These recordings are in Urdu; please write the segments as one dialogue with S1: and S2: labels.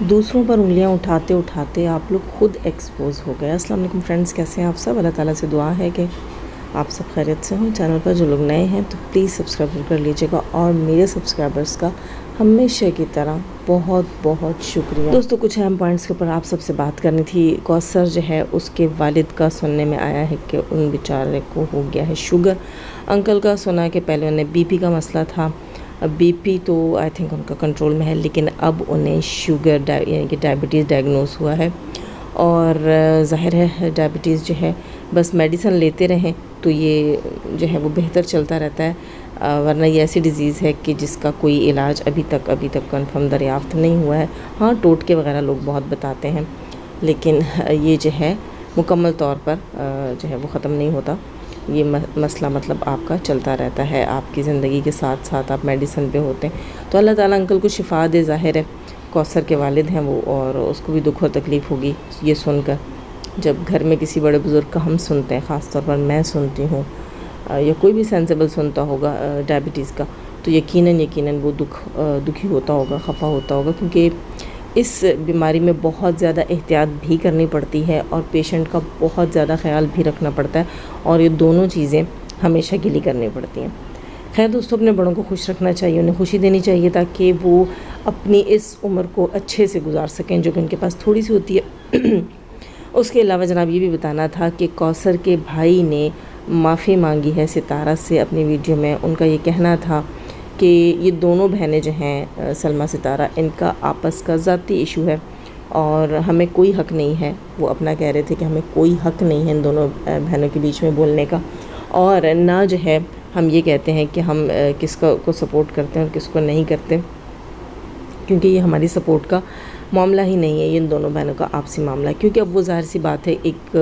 S1: دوسروں پر انگلیاں اٹھاتے اٹھاتے آپ لوگ خود ایکسپوز ہو گئے۔ السلام علیکم فرینڈس، کیسے ہیں آپ سب؟ اللہ تعالیٰ سے دعا ہے کہ آپ سب خیریت سے ہوں۔ چینل پر جو لوگ نئے ہیں تو پلیز سبسکرائب کر لیجیے گا، اور میرے سبسکرائبرز کا ہمیشہ کی طرح بہت بہت شکریہ۔ دوستو، کچھ اہم پوائنٹس کے اوپر آپ سب سے بات کرنی تھی۔ کوثر جو ہے اس کے والد کا سننے میں آیا ہے کہ ان بیچارے کو ہو گیا ہے شوگر۔ انکل کا سنا کہ پہلے انہیں بی پی کا مسئلہ تھا، بی پی تو آئی تھنک ان کا کنٹرول میں ہے، لیکن اب انہیں شوگر یعنی کہ ڈائبٹیز ڈائگنوز ہوا ہے۔ اور ظاہر ہے ڈائبٹیز جو ہے بس میڈیسن لیتے رہیں تو یہ جو ہے وہ بہتر چلتا رہتا ہے، ورنہ یہ ایسی ڈیزیز ہے کہ جس کا کوئی علاج ابھی تک کنفرم دریافت نہیں ہوا ہے۔ ہاں، ٹوٹکے وغیرہ لوگ بہت بتاتے ہیں، لیکن یہ جو ہے مکمل طور پر جو ہے وہ ختم نہیں ہوتا۔ یہ مسئلہ مطلب آپ کا چلتا رہتا ہے، آپ کی زندگی کے ساتھ ساتھ آپ میڈیسن پہ ہوتے ہیں۔ تو اللہ تعالیٰ انکل کو شفا دے۔ ظاہر ہے کوثر کے والد ہیں وہ، اور اس کو بھی دکھ اور تکلیف ہوگی یہ سن کر۔ جب گھر میں کسی بڑے بزرگ کا ہم سنتے ہیں، خاص طور پر میں سنتی ہوں یا کوئی بھی سینسیبل سنتا ہوگا ڈائبٹیز کا، تو یقیناً وہ دکھی ہوتا ہوگا، خفا ہوتا ہوگا، کیونکہ اس بیماری میں بہت زیادہ احتیاط بھی کرنی پڑتی ہے اور پیشنٹ کا بہت زیادہ خیال بھی رکھنا پڑتا ہے، اور یہ دونوں چیزیں ہمیشہ کے لیے کرنی پڑتی ہیں۔ خیر دوستوں، اپنے بڑوں کو خوش رکھنا چاہیے، انہیں خوشی دینی چاہیے تاکہ وہ اپنی اس عمر کو اچھے سے گزار سکیں جو کہ ان کے پاس تھوڑی سی ہوتی ہے۔ اس کے علاوہ جناب یہ بھی بتانا تھا کہ کوثر کے بھائی نے معافی مانگی ہے ستارہ سے اپنی ویڈیو میں۔ ان کا یہ کہنا تھا کہ یہ دونوں بہنیں جو ہیں سلمیٰ ستارہ، ان کا آپس کا ذاتی ایشو ہے اور ہمیں کوئی حق نہیں ہے، وہ اپنا کہہ رہے تھے کہ ہمیں کوئی حق نہیں ہے ان دونوں بہنوں کے بیچ میں بولنے کا، اور نہ جو ہے ہم یہ کہتے ہیں کہ ہم کس کو سپورٹ کرتے ہیں اور کس کو نہیں کرتے، کیونکہ یہ ہماری سپورٹ کا معاملہ ہی نہیں ہے، یہ ان دونوں بہنوں کا آپسی معاملہ ہے۔ کیونکہ اب وہ ظاہر سی بات ہے، ایک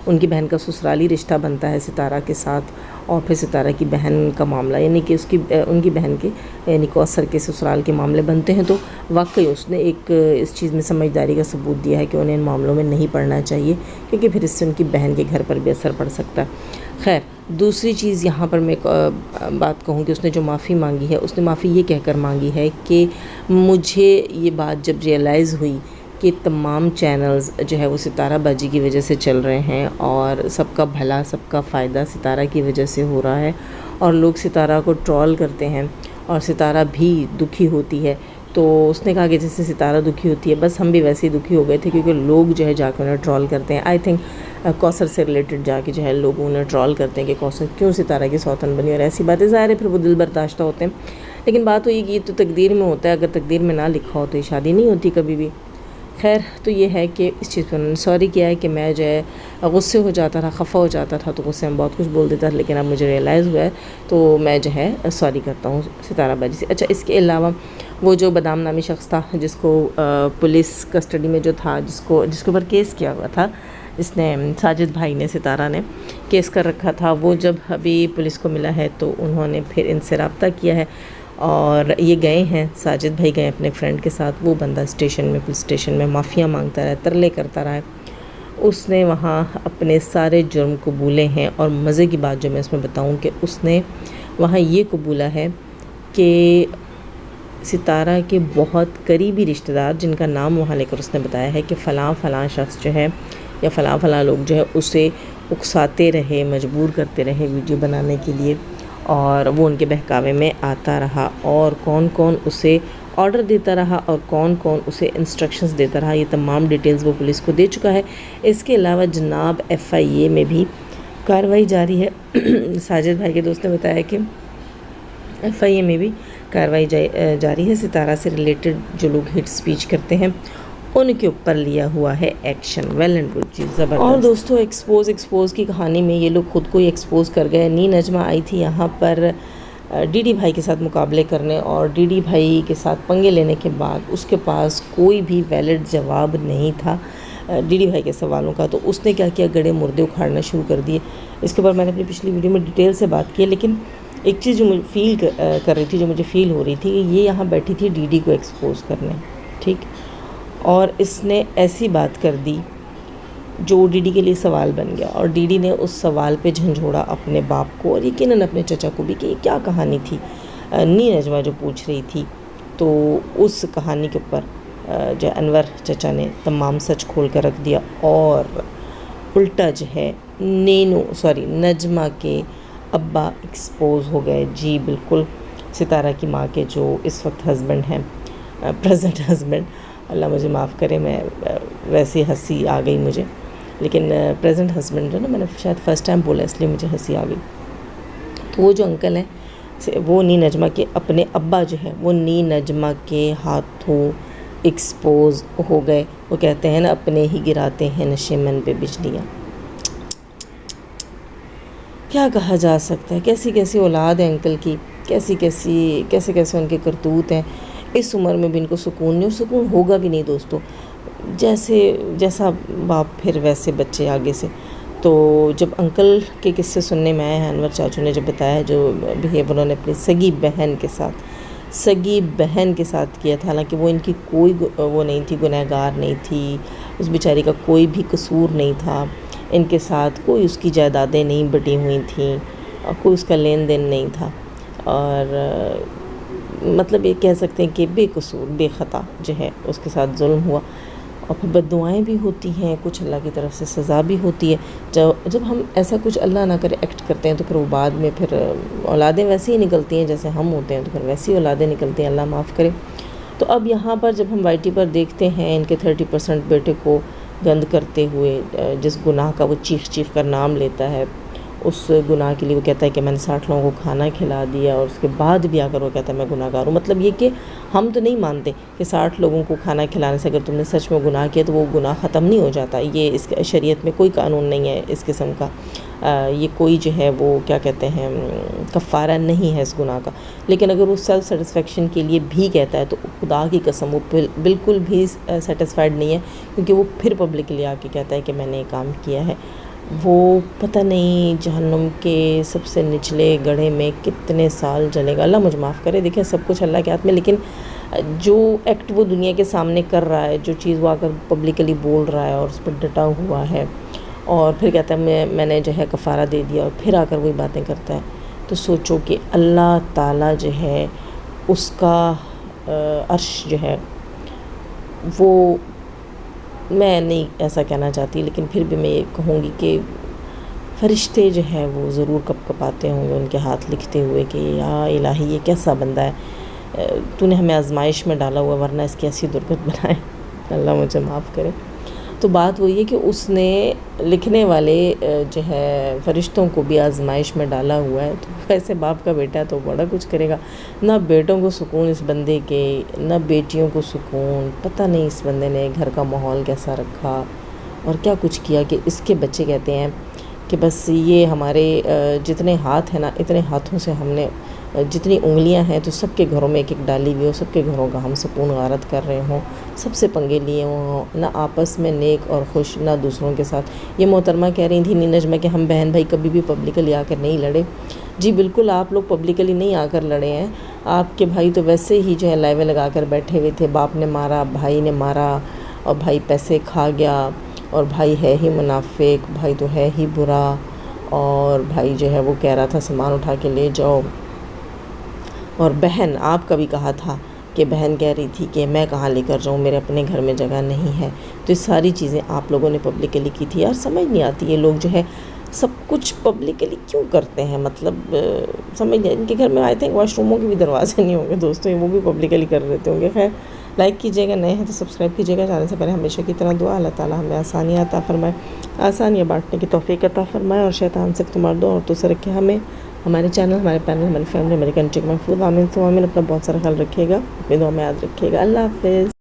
S1: ان کی بہن کا سسرالی رشتہ بنتا ہے ستارہ کے ساتھ، اور پھر ستارہ کی بہن کا معاملہ، یعنی کہ ان کی بہن کے یعنی کوثر کے سسرال کے معاملے بنتے ہیں۔ تو واقعی اس نے ایک اس چیز میں سمجھداری کا ثبوت دیا ہے کہ انہیں ان معاملوں میں نہیں پڑنا چاہیے، کیونکہ پھر اس سے ان کی بہن کے گھر پر بھی اثر پڑ سکتا ہے۔ خیر، دوسری چیز یہاں پر میں بات کہوں کہ اس نے جو معافی مانگی ہے، اس نے معافی یہ کہہ کر مانگی ہے کہ مجھے یہ بات جب ریئلائز ہوئی کہ تمام چینلز جو ہے وہ ستارہ باجی کی وجہ سے چل رہے ہیں، اور سب کا بھلا، سب کا فائدہ ستارہ کی وجہ سے ہو رہا ہے، اور لوگ ستارہ کو ٹرول کرتے ہیں اور ستارہ بھی دکھی ہوتی ہے، تو اس نے کہا کہ جیسے ستارہ دکھی ہوتی ہے بس ہم بھی ویسے ہی دکھی ہو گئے تھے، کیونکہ لوگ جو ہے جا کے انہیں ٹرول کرتے ہیں۔ آئی تھنک کوثر سے ریلیٹڈ جا کے جو ہے لوگ انہیں ٹرول کرتے ہیں کہ کوثر کیوں ستارہ کی سوتن بنی، اور ایسی باتیں ظاہر ہے پھر وہ دل برداشتہ ہوتے ہیں، لیکن بات ہوئی کہ یہ تو تقدیر میں ہوتا ہے، اگر تقدیر میں نہ لکھا ہو تو یہ شادی نہیں ہوتی کبھی بھی۔ خیر، تو یہ ہے کہ اس چیز پہ انہوں نے سوری کیا ہے کہ میں جو ہے غصے ہو جاتا تھا، خفا ہو جاتا تھا، تو غصے میں بہت کچھ بول دیتا تھا، لیکن اب مجھے ریئلائز ہوا ہے تو میں جو ہے سوری کرتا ہوں ستارہ باجی سے۔ اچھا، اس کے علاوہ وہ جو بدام نامی شخص تھا جس کو پولیس کسٹڈی میں جو تھا، جس کے اوپر کیس کیا ہوا تھا، جس نے ساجد بھائی نے، ستارہ نے کیس کر رکھا تھا، وہ جب ابھی پولیس کو ملا ہے تو انہوں نے پھر ان سے رابطہ کیا ہے، اور یہ گئے ہیں، ساجد بھائی گئے اپنے فرینڈ کے ساتھ۔ وہ بندہ پولیس اسٹیشن میں معافیاں مانگتا رہا ہے، ترلے کرتا رہا ہے، اس نے وہاں اپنے سارے جرم قبولے ہیں، اور مزے کی بات جو میں اس میں بتاؤں کہ اس نے وہاں یہ قبولا ہے کہ ستارہ کے بہت قریبی رشتہ دار، جن کا نام وہاں لے کر اس نے بتایا ہے کہ فلاں فلاں شخص جو ہے یا فلاں فلاں لوگ جو ہے اسے اکساتے رہے، مجبور کرتے رہے ویڈیو بنانے کے لیے، اور وہ ان کے بہکاوے میں آتا رہا، اور کون کون اسے آرڈر دیتا رہا اور کون کون اسے انسٹرکشنز دیتا رہا، یہ تمام ڈیٹیلز وہ پولیس کو دے چکا ہے۔ اس کے علاوہ جناب FIA میں بھی کارروائی جاری ہے۔ ساجد بھائی کے دوست نے بتایا کہ FIA میں بھی کارروائی جاری ہے، ستارہ سے ریلیٹڈ جو لوگ ہیٹ سپیچ کرتے ہیں ان کے اوپر لیا ہوا ہے ایکشن۔ ویل اینڈ گڈ چیز، زبردست۔ اور دوستو، ایکسپوز کی کہانی میں یہ لوگ خود کو ہی ایکسپوز کر گئے۔ نی نجمہ آئی تھی یہاں پر DD بھائی کے ساتھ مقابلے کرنے، اور DD بھائی کے ساتھ پنگے لینے کے بعد اس کے پاس کوئی بھی ویلڈ جواب نہیں تھا DD بھائی کے سوالوں کا، تو اس نے کیا کیا، گڑے مردے اکھاڑنا شروع کر دیے۔ اس کے اوپر میں نے اپنی پچھلی ویڈیو میں ڈیٹیل سے بات کی، لیکن ایک چیز جو مجھے فیل کر رہی تھی، جو مجھے فیل ہو رہی تھی کہ یہ یہاں بیٹھی تھی DD کو ایکسپوز کرنے، ٹھیک، اور اس نے ایسی بات کر دی جو DD کے لیے سوال بن گیا، اور DD نے اس سوال پہ جھنجھوڑا اپنے باپ کو اور یقیناً اپنے چچا کو بھی کہ یہ کیا کہانی تھی۔ نی نجمہ جو پوچھ رہی تھی، تو اس کہانی کے اوپر جو انور چچا نے تمام سچ کھول کر رکھ دیا، اور الٹا جو ہے نجمہ کے ابا ایکسپوز ہو گئے۔ جی بالکل، ستارہ کی ماں کے جو اس وقت ہسبینڈ ہیں، پریزنٹ ہسبینڈ، اللہ مجھے معاف کرے، میں ویسی ہنسی آ گئی مجھے، لیکن پریزنٹ ہسبینڈ جو نا، میں نے شاید فرسٹ ٹائم بولا اس لیے مجھے ہنسی آ گئی۔ تو وہ جو انکل ہیں وہ نی نجمہ کے اپنے ابا جو ہے وہ نی نجمہ کے ہاتھوں ایکسپوز ہو گئے۔ وہ کہتے ہیں نا، اپنے ہی گراتے ہیں نشے من پہ بجلیاں۔ کیا کہا جا سکتا ہے، کیسی کیسی اولاد ہے انکل کی، کیسے ان کے کرتوت ہیں۔ اس عمر میں بھی ان کو سکون نہیں، اور سکون ہوگا بھی نہیں دوستو، جیسا باپ پھر ویسے بچے آگے سے۔ تو جب انکل کے قصے سننے میں آئے ہیں، انور چاچو نے جب بتایا جو بہیو انہوں نے اپنی سگی بہن کے ساتھ کیا تھا، حالانکہ وہ ان کی کوئی وہ نہیں تھی، گنہگار نہیں تھی، اس بیچاری کا کوئی بھی قصور نہیں تھا، ان کے ساتھ کوئی اس کی جائیدادیں نہیں بٹی ہوئی تھیں، اور کوئی اس کا لین دین نہیں تھا، اور مطلب یہ کہہ سکتے ہیں کہ بے قصور بے خطا جو ہے اس کے ساتھ ظلم ہوا، اور پھر بد دعائیں بھی ہوتی ہیں، کچھ اللہ کی طرف سے سزا بھی ہوتی ہے۔ جب ہم ایسا کچھ اللہ نہ کرے ایکٹ کرتے ہیں، تو پھر وہ بعد میں پھر اولادیں ویسی ہی نکلتی ہیں جیسے ہم ہوتے ہیں، تو پھر ویسی اولادیں نکلتی ہیں، اللہ معاف کرے۔ تو اب یہاں پر جب ہم وائی ٹی پر دیکھتے ہیں ان کے 30% بیٹے کو گند کرتے ہوئے، جس گناہ کا وہ چیخ کر نام لیتا ہے، اس گناہ کے لیے وہ کہتا ہے کہ میں نے 60 لوگوں کو کھانا کھلا دیا، اور اس کے بعد بھی آ کر وہ کہتا ہے میں گناہ گار ہوں۔ مطلب یہ کہ ہم تو نہیں مانتے کہ 60 لوگوں کو کھانا کھلانے سے اگر تم نے سچ میں گناہ کیا تو وہ گناہ ختم نہیں ہو جاتا، یہ اس شریعت میں کوئی قانون نہیں ہے اس قسم کا، یہ کوئی جو ہے وہ کیا کہتے ہیں کفارہ نہیں ہے اس گناہ کا۔ لیکن اگر وہ سیلف سیٹسفیکشن کے لیے بھی کہتا ہے تو خدا کی قسم وہ بالکل بھی سیٹسفائیڈ نہیں ہے، کیونکہ وہ پھر پبلکلی آ کے کہتا ہے کہ میں نے یہ کام کیا ہے۔ وہ پتہ نہیں جہنم کے سب سے نچلے گڑھے میں کتنے سال جلے گا، اللہ مجھے معاف کرے۔ دیکھیں سب کچھ اللہ کے ہاتھ میں، لیکن جو ایکٹ وہ دنیا کے سامنے کر رہا ہے، جو چیز وہ آ کر پبلکلی بول رہا ہے اور اس پر ڈٹا ہوا ہے، اور پھر کہتا ہے میں نے جو ہے کفارہ دے دیا، اور پھر آ کر وہی باتیں کرتا ہے، تو سوچو کہ اللہ تعالیٰ جو ہے اس کا عرش جو ہے وہ، میں نہیں ایسا کہنا چاہتی، لیکن پھر بھی میں یہ کہوں گی کہ فرشتے جو ہے وہ ضرور کپ کپاتے ہوں گے ان کے ہاتھ لکھتے ہوئے کہ یا الہی یہ کیسا بندہ ہے، تو نے ہمیں آزمائش میں ڈالا ہوا، ورنہ اس کی ایسی درگت بنائے، اللہ مجھے معاف کرے۔ تو بات وہی ہے کہ اس نے لکھنے والے جو ہے فرشتوں کو بھی آزمائش میں ڈالا ہوا ہے، تو ویسے باپ کا بیٹا ہے تو بڑا کچھ کرے گا، نہ بیٹوں کو سکون اس بندے کے، نہ بیٹیوں کو سکون، پتہ نہیں اس بندے نے گھر کا ماحول کیسا رکھا اور کیا کچھ کیا کہ اس کے بچے کہتے ہیں کہ بس یہ ہمارے جتنے ہاتھ ہیں نا، اتنے ہاتھوں سے ہم نے جتنی انگلیاں ہیں تو سب کے گھروں میں ایک ایک ڈالی ہوئی ہو، سب کے گھروں کا ہم سکون غارت کر رہے ہوں، سب سے پنگے لیے ہوں، نہ آپس میں نیک اور خوش، نہ دوسروں کے ساتھ۔ یہ محترمہ کہہ رہی تھی نی نجمہ کہ ہم بہن بھائی کبھی بھی پبلکلی آ کر نہیں لڑے۔ جی بالکل، آپ لوگ پبلکلی نہیں آ کر لڑے ہیں، آپ کے بھائی تو ویسے ہی جو ہے لائیویں لگا کر بیٹھے ہوئے تھے، باپ نے مارا، بھائی نے مارا، اور بھائی پیسے کھا گیا، اور بھائی ہے ہی منافق، بھائی تو ہے ہی برا، اور بھائی جو ہے وہ کہہ رہا تھا سامان اٹھا کے لے جاؤ، اور بہن آپ کا بھی کہا تھا کہ بہن کہہ رہی تھی کہ میں کہاں لے کر جاؤں، میرے اپنے گھر میں جگہ نہیں ہے۔ تو یہ ساری چیزیں آپ لوگوں نے پبلکلی کی تھی، یار سمجھ نہیں آتی یہ لوگ جو ہے سب کچھ پبلکلی کیوں کرتے ہیں، مطلب سمجھ نہیں، ان کے گھر میں آئی تھنک واش روموں کے بھی دروازے نہیں ہوں گے دوستوں، وہ بھی پبلکلی کر دیتے ہوں گے۔ خیر لائک کیجیے گا، نئے ہیں تو سبسکرائب کیجیے گا، جانے سے پہلے ہمیشہ کی طرح دعا اللہ تعالیٰ ہمیں آسانیاں عطا فرمائے، آسانیاں بانٹنے کی توفیق عطا فرمائے، اور شیطان سے تمہار دو عورتوں سے رکھے ہمیں، ہمارے چینل، ہمارے پینل، ہماری فیملی، ہماری کنٹری کو محفوظ، آمین تو آمین۔ اپنا بہت سارا خیال رکھیے گا، اپنی دعا میں یاد رکھیے گا، اللہ حافظ۔